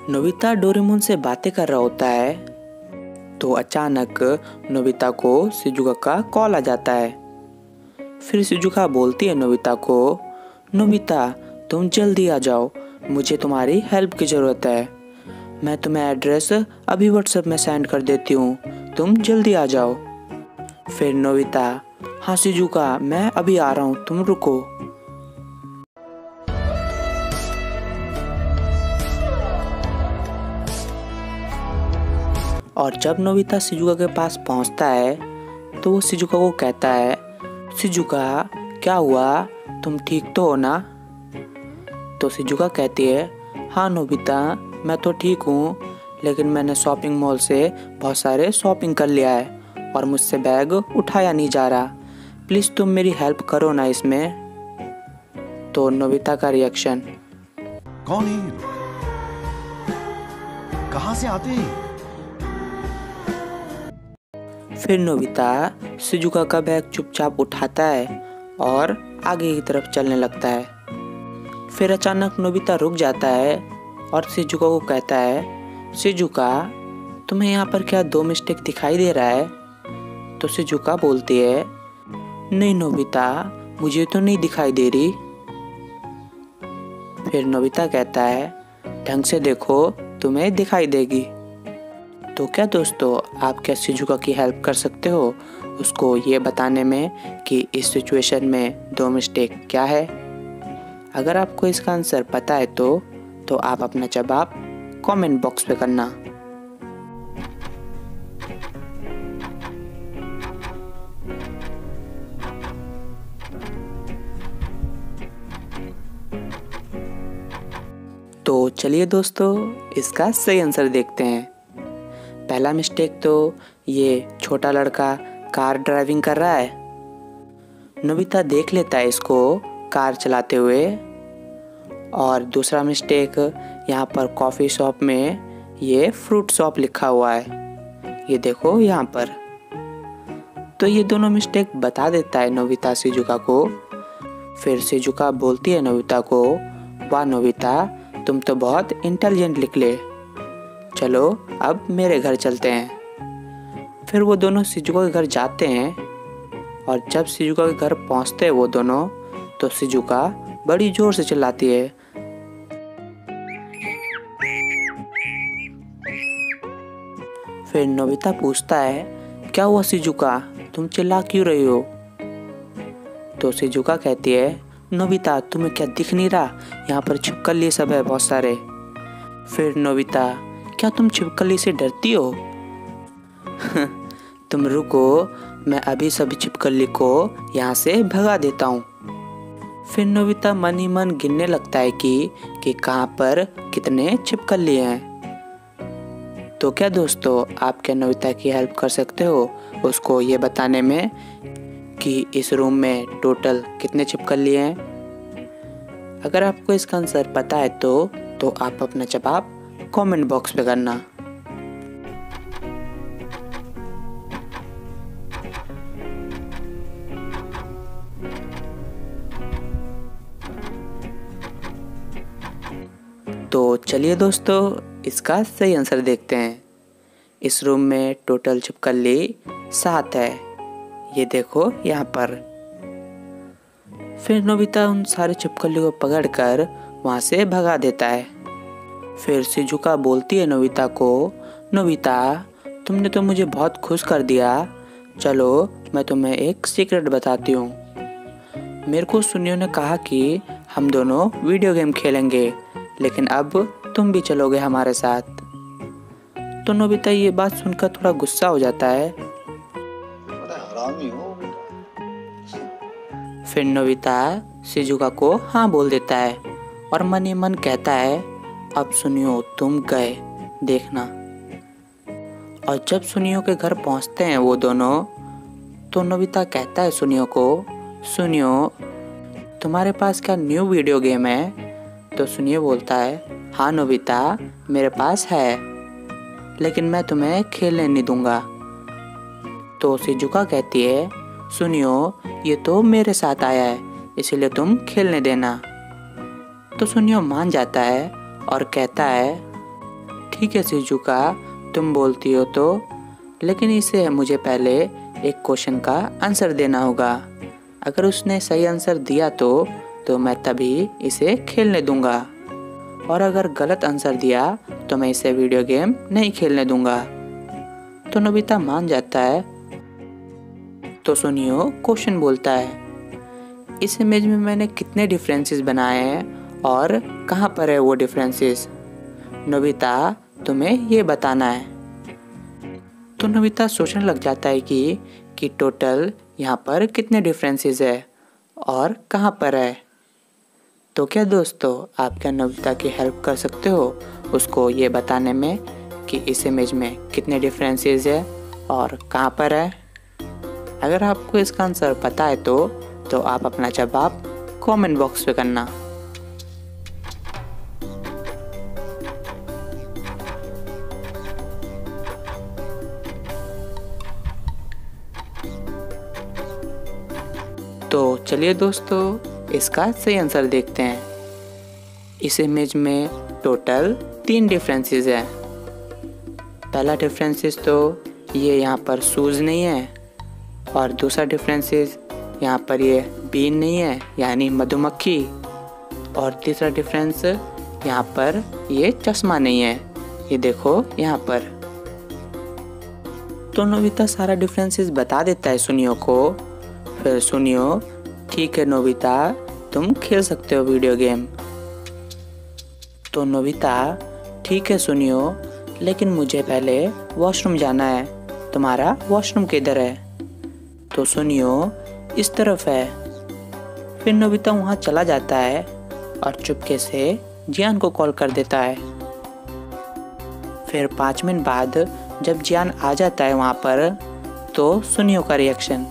Nobita Doraemon से बातें कर रहा होता है तो अचानक नोबिता को शिजुका का कॉल आ जाता है। फिर शिजुका बोलती है नोबिता को, नोबिता तुम जल्दी आ जाओ, मुझे तुम्हारी हेल्प की ज़रूरत है। मैं तुम्हें एड्रेस अभी व्हाट्सएप में सेंड कर देती हूँ, तुम जल्दी आ जाओ। फिर नोबिता, हाँ शिजुका मैं अभी आ रहा हूँ, तुम रुको। और जब नोबिता शिजुका के पास पहुंचता है तो वो शिजुका को कहता है, शिजुका क्या हुआ, तुम ठीक तो हो ना? तो शिजुका कहती है, हाँ नोबिता मैं तो ठीक हूँ, लेकिन मैंने शॉपिंग मॉल से बहुत सारे शॉपिंग कर लिया है और मुझसे बैग उठाया नहीं जा रहा, प्लीज़ तुम मेरी हेल्प करो ना इसमें। तो नोबिता का रिएक्शन, कौन है ये लोग? कहाँ से आते हैं? फिर नोबिता शिजुका का बैग चुपचाप उठाता है और आगे की तरफ चलने लगता है। फिर अचानक नोबिता रुक जाता है और शिजुका को कहता है, शिजुका तुम्हें यहाँ पर क्या 2 मिस्टेक दिखाई दे रहा है? तो शिजुका बोलती है, नहीं नोबिता मुझे तो नहीं दिखाई दे रही। फिर नोबिता कहता है, ढंग से देखो तुम्हें दिखाई देगी। तो क्या दोस्तों आप क्या शिजुका की हेल्प कर सकते हो उसको ये बताने में कि इस सिचुएशन में 2 मिस्टेक क्या है? अगर आपको इसका आंसर पता है तो आप अपना जवाब कमेंट बॉक्स पे करना। तो चलिए दोस्तों इसका सही आंसर देखते हैं। पहला मिस्टेक तो ये छोटा लड़का कार ड्राइविंग कर रहा है। नोबिता देख लेता है इसको कार चलाते हुए। और दूसरा मिस्टेक, यहाँ पर कॉफ़ी शॉप में ये फ्रूट शॉप लिखा हुआ है, ये देखो यहाँ पर। तो ये दोनों मिस्टेक बता देता है नोबिता शिजुका को। फिर शिजुका बोलती है नोबिता को, वाह नोबिता तुम तो बहुत इंटेलिजेंट निकले, चलो अब मेरे घर चलते हैं। फिर वो दोनों शिजुका के घर जाते हैं और जब शिजुका के घर पहुंचते हैं वो दोनों, तो शिजुका बड़ी जोर से चिल्लाती है, फिर नोबिता पूछता है, क्या हुआ शिजुका तुम चिल्ला क्यों रही हो? तो शिजुका कहती है, नोबिता तुम्हें क्या दिख नहीं रहा, यहाँ पर छिपकली सब है बहुत सारे। फिर नोबिता, क्या तुम छिपकली से डरती हो? तुम रुको, मैं अभी सभी छिपकली को यहाँ से भगा देता हूँ। फिर नोबिता मन ही मन गिनने लगता है कि कहाँ पर कितने छिपकली हैं। तो क्या दोस्तों आप क्या नोबिता की हेल्प कर सकते हो उसको ये बताने में कि इस रूम में टोटल कितने छिपकली हैं? अगर आपको इसका आंसर पता है तो आप अपना जवाब कमेंट बॉक्स पे करना। तो चलिए दोस्तों इसका सही आंसर देखते हैं। इस रूम में टोटल छिपकली 7 है, ये देखो यहाँ पर। फिर नोबिता उन सारे छिपकली को पकड़कर वहाँ से भगा देता है। फिर शिजुका बोलती है नोबिता को, नोबिता तुमने तो मुझे बहुत खुश कर दिया, चलो मैं तुम्हें एक सीक्रेट बताती हूँ। मेरे को सुनियो ने कहा कि हम दोनों वीडियो गेम खेलेंगे, लेकिन अब तुम भी चलोगे हमारे साथ। तो नोबिता ये बात सुनकर थोड़ा गुस्सा हो जाता है। बड़ा हरामी हो बेटा। फिर नोबिता शिजुका को हाँ बोल देता है और मन ही मन कहता है, अब सुनियो तुम गए देखना। और जब सुनियो के घर पहुंचते हैं वो दोनों, तो नोबिता कहता है सुनियो को, सुनियो तुम्हारे पास क्या न्यू वीडियो गेम है? तो सुनियो बोलता है, हाँ नोबिता मेरे पास है, लेकिन मैं तुम्हें खेलने नहीं दूंगा। तो शिजुका कहती है, सुनियो ये तो मेरे साथ आया है, इसीलिए तुम खेलने देना। तो सुनियो मान जाता है और कहता है, ठीक है शिजुका, तुम बोलती हो तो, लेकिन इसे मुझे पहले एक क्वेश्चन का आंसर देना होगा। अगर उसने सही आंसर दिया तो मैं तभी इसे खेलने दूंगा, और अगर गलत आंसर दिया तो मैं इसे वीडियो गेम नहीं खेलने दूंगा। तो नोबिता मान जाता है। तो सुनियो, क्वेश्चन बोलता है, इस इमेज में मैंने कितने डिफरेंसेस बनाए हैं और कहाँ पर है वो डिफरेंसेस? नोबिता, तुम्हें ये बताना है। तो नोबिता सोचने लग जाता है कि टोटल यहाँ पर कितने डिफरेंसेस है और कहाँ पर है। तो क्या दोस्तों, आप क्या नोबिता की हेल्प कर सकते हो उसको ये बताने में कि इस इमेज में कितने डिफरेंसेस है और कहाँ पर है? अगर आपको इसका आंसर पता है तो आप अपना जवाब कमेंट बॉक्स पे करना। तो चलिए दोस्तों, इसका सही आंसर देखते हैं। इस इमेज में टोटल 3 डिफरेंसेस हैं। पहला डिफरेंसेस तो ये यहाँ पर शूज़ नहीं है, और दूसरा डिफरेंसेस यहाँ पर ये बीन नहीं है यानी मधुमक्खी, और तीसरा डिफरेंस यहाँ पर ये चश्मा नहीं है, ये देखो यहाँ पर। तो नोबिता सारा डिफरेंसेस बता देता है सुनियो को। फिर सुनियो, ठीक है नोबिता, तुम खेल सकते हो वीडियो गेम। तो नोबिता, ठीक है सुनियो, लेकिन मुझे पहले वॉशरूम जाना है, तुम्हारा वॉशरूम किधर है? तो सुनियो, इस तरफ है। फिर नोबिता वहाँ चला जाता है और चुपके से जियान को कॉल कर देता है। फिर 5 मिनट बाद जब जियान आ जाता है वहाँ पर, तो सुनियो का रिएक्शन।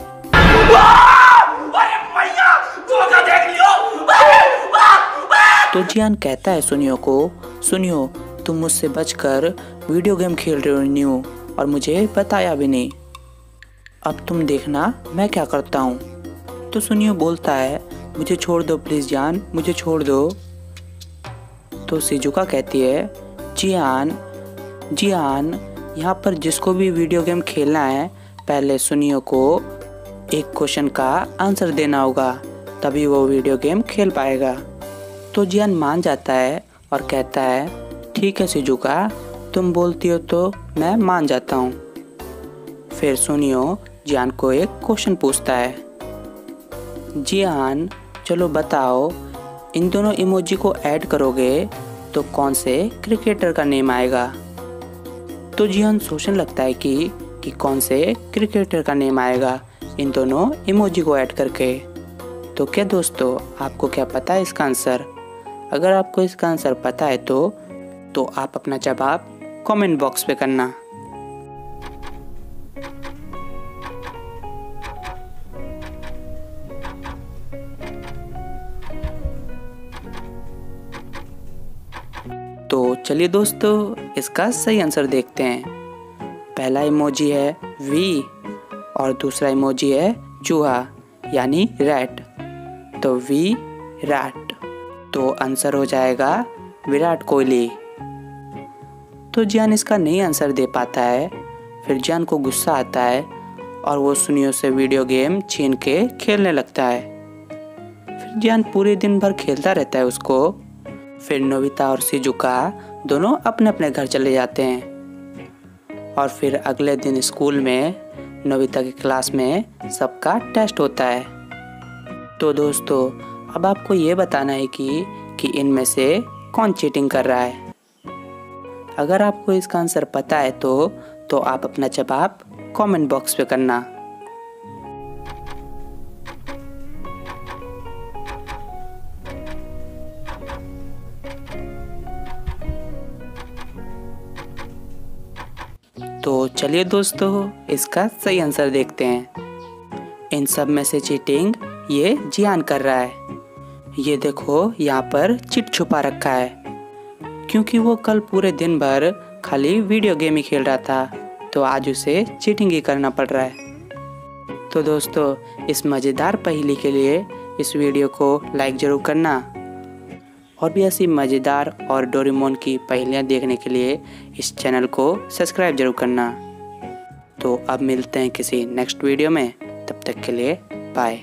तो जियान कहता है सुनियो को, सुनियो तुम मुझसे बचकर वीडियो गेम खेल रही हो और मुझे बताया भी नहीं। अब तुम देखना मैं क्या करता हूँ। तो सुनियो बोलता है, मुझे छोड़ दो प्लीज़ जियान, मुझे छोड़ दो। तो शिजुका कहती है, जियान यहाँ पर जिसको भी वीडियो गेम खेलना है पहले सुनियो को एक क्वेश्चन का आंसर देना होगा, तभी वो वीडियो गेम खेल पाएगा। तो जियान मान जाता है और कहता है, ठीक है शिजुका, तुम बोलती हो तो मैं मान जाता हूँ। फिर सुनियो जियान को एक क्वेश्चन पूछता है, जियान चलो बताओ, इन दोनों इमोजी को ऐड करोगे तो कौन से क्रिकेटर का नेम आएगा? तो जियान सोचने लगता है कि कौन से क्रिकेटर का नेम आएगा इन दोनों इमोजी को ऐड करके। तो क्या दोस्तों, आपको क्या पता है इसका आंसर? अगर आपको इसका आंसर पता है तो आप अपना जवाब कमेंट बॉक्स पे करना। तो चलिए दोस्तों, इसका सही आंसर देखते हैं। पहला इमोजी है वी और दूसरा इमोजी है चूहा यानी रैट। तो वी रैट, तो आंसर हो जाएगा विराट कोहली। तो जियान इसका नहीं आंसर दे पाता है। फिर जियान को गुस्सा आता है और वो सुनियो से वीडियो गेम छीन के खेलने लगता है। फिर जियान पूरे दिन भर खेलता रहता है उसको। फिर नोबिता और शिजुका दोनों अपने अपने घर चले जाते हैं। और फिर अगले दिन स्कूल में नोबिता की क्लास में सबका टेस्ट होता है। तो दोस्तों, अब आपको ये बताना है कि इनमें से कौन चीटिंग कर रहा है। अगर आपको इसका आंसर पता है तो आप अपना जवाब कमेंट बॉक्स पे करना। तो चलिए दोस्तों, इसका सही आंसर देखते हैं। इन सब में से चीटिंग ये जियान कर रहा है। ये देखो, यहाँ पर चिट छुपा रखा है, क्योंकि वो कल पूरे दिन भर खाली वीडियो गेम ही खेल रहा था, तो आज उसे चीटिंग ही करना पड़ रहा है। तो दोस्तों, इस मज़ेदार पहेली के लिए इस वीडियो को लाइक ज़रूर करना और भी ऐसी मज़ेदार और डोरेमोन की पहेलियाँ देखने के लिए इस चैनल को सब्सक्राइब जरूर करना। तो अब मिलते हैं किसी नेक्स्ट वीडियो में, तब तक के लिए बाय।